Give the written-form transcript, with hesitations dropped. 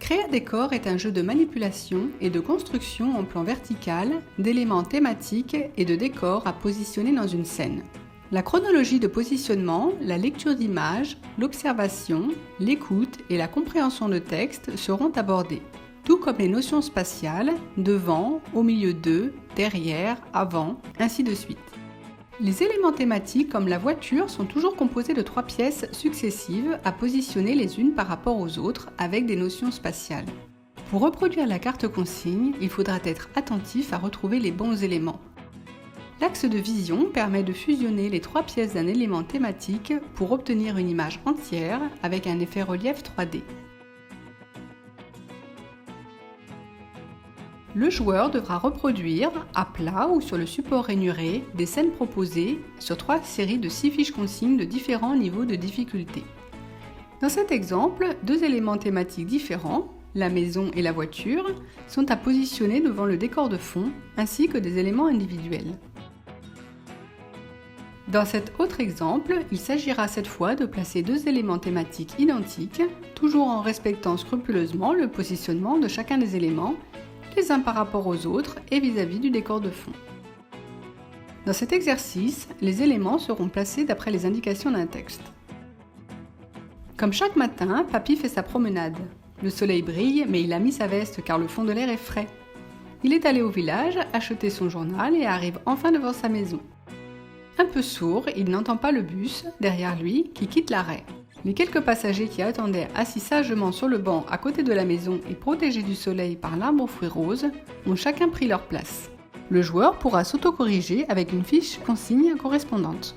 Créa-décor est un jeu de manipulation et de construction en plan vertical d'éléments thématiques et de décors à positionner dans une scène. La chronologie de positionnement, la lecture d'images, l'observation, l'écoute et la compréhension de texte seront abordées, tout comme les notions spatiales, devant, au milieu de, derrière, avant, ainsi de suite. Les éléments thématiques comme la voiture sont toujours composés de 3 pièces successives à positionner les unes par rapport aux autres avec des notions spatiales. Pour reproduire la carte consigne, il faudra être attentif à retrouver les bons éléments. L'axe de vision permet de fusionner les 3 pièces d'un élément thématique pour obtenir une image entière avec un effet relief 3D. Le joueur devra reproduire, à plat ou sur le support rainuré, des scènes proposées sur 3 séries de 6 fiches consignes de différents niveaux de difficulté. Dans cet exemple, 2 éléments thématiques différents, la maison et la voiture, sont à positionner devant le décor de fond, ainsi que des éléments individuels. Dans cet autre exemple, il s'agira cette fois de placer 2 éléments thématiques identiques, toujours en respectant scrupuleusement le positionnement de chacun des éléments, les uns par rapport aux autres et vis-à-vis du décor de fond. Dans cet exercice, les éléments seront placés d'après les indications d'un texte. Comme chaque matin, Papy fait sa promenade. Le soleil brille, mais il a mis sa veste car le fond de l'air est frais. Il est allé au village, acheter son journal et arrive enfin devant sa maison. Un peu sourd, il n'entend pas le bus, derrière lui, qui quitte l'arrêt. Les quelques passagers qui attendaient assis sagement sur le banc à côté de la maison et protégés du soleil par l'arbre aux fruits roses ont chacun pris leur place. Le joueur pourra s'autocorriger avec une fiche consigne correspondante.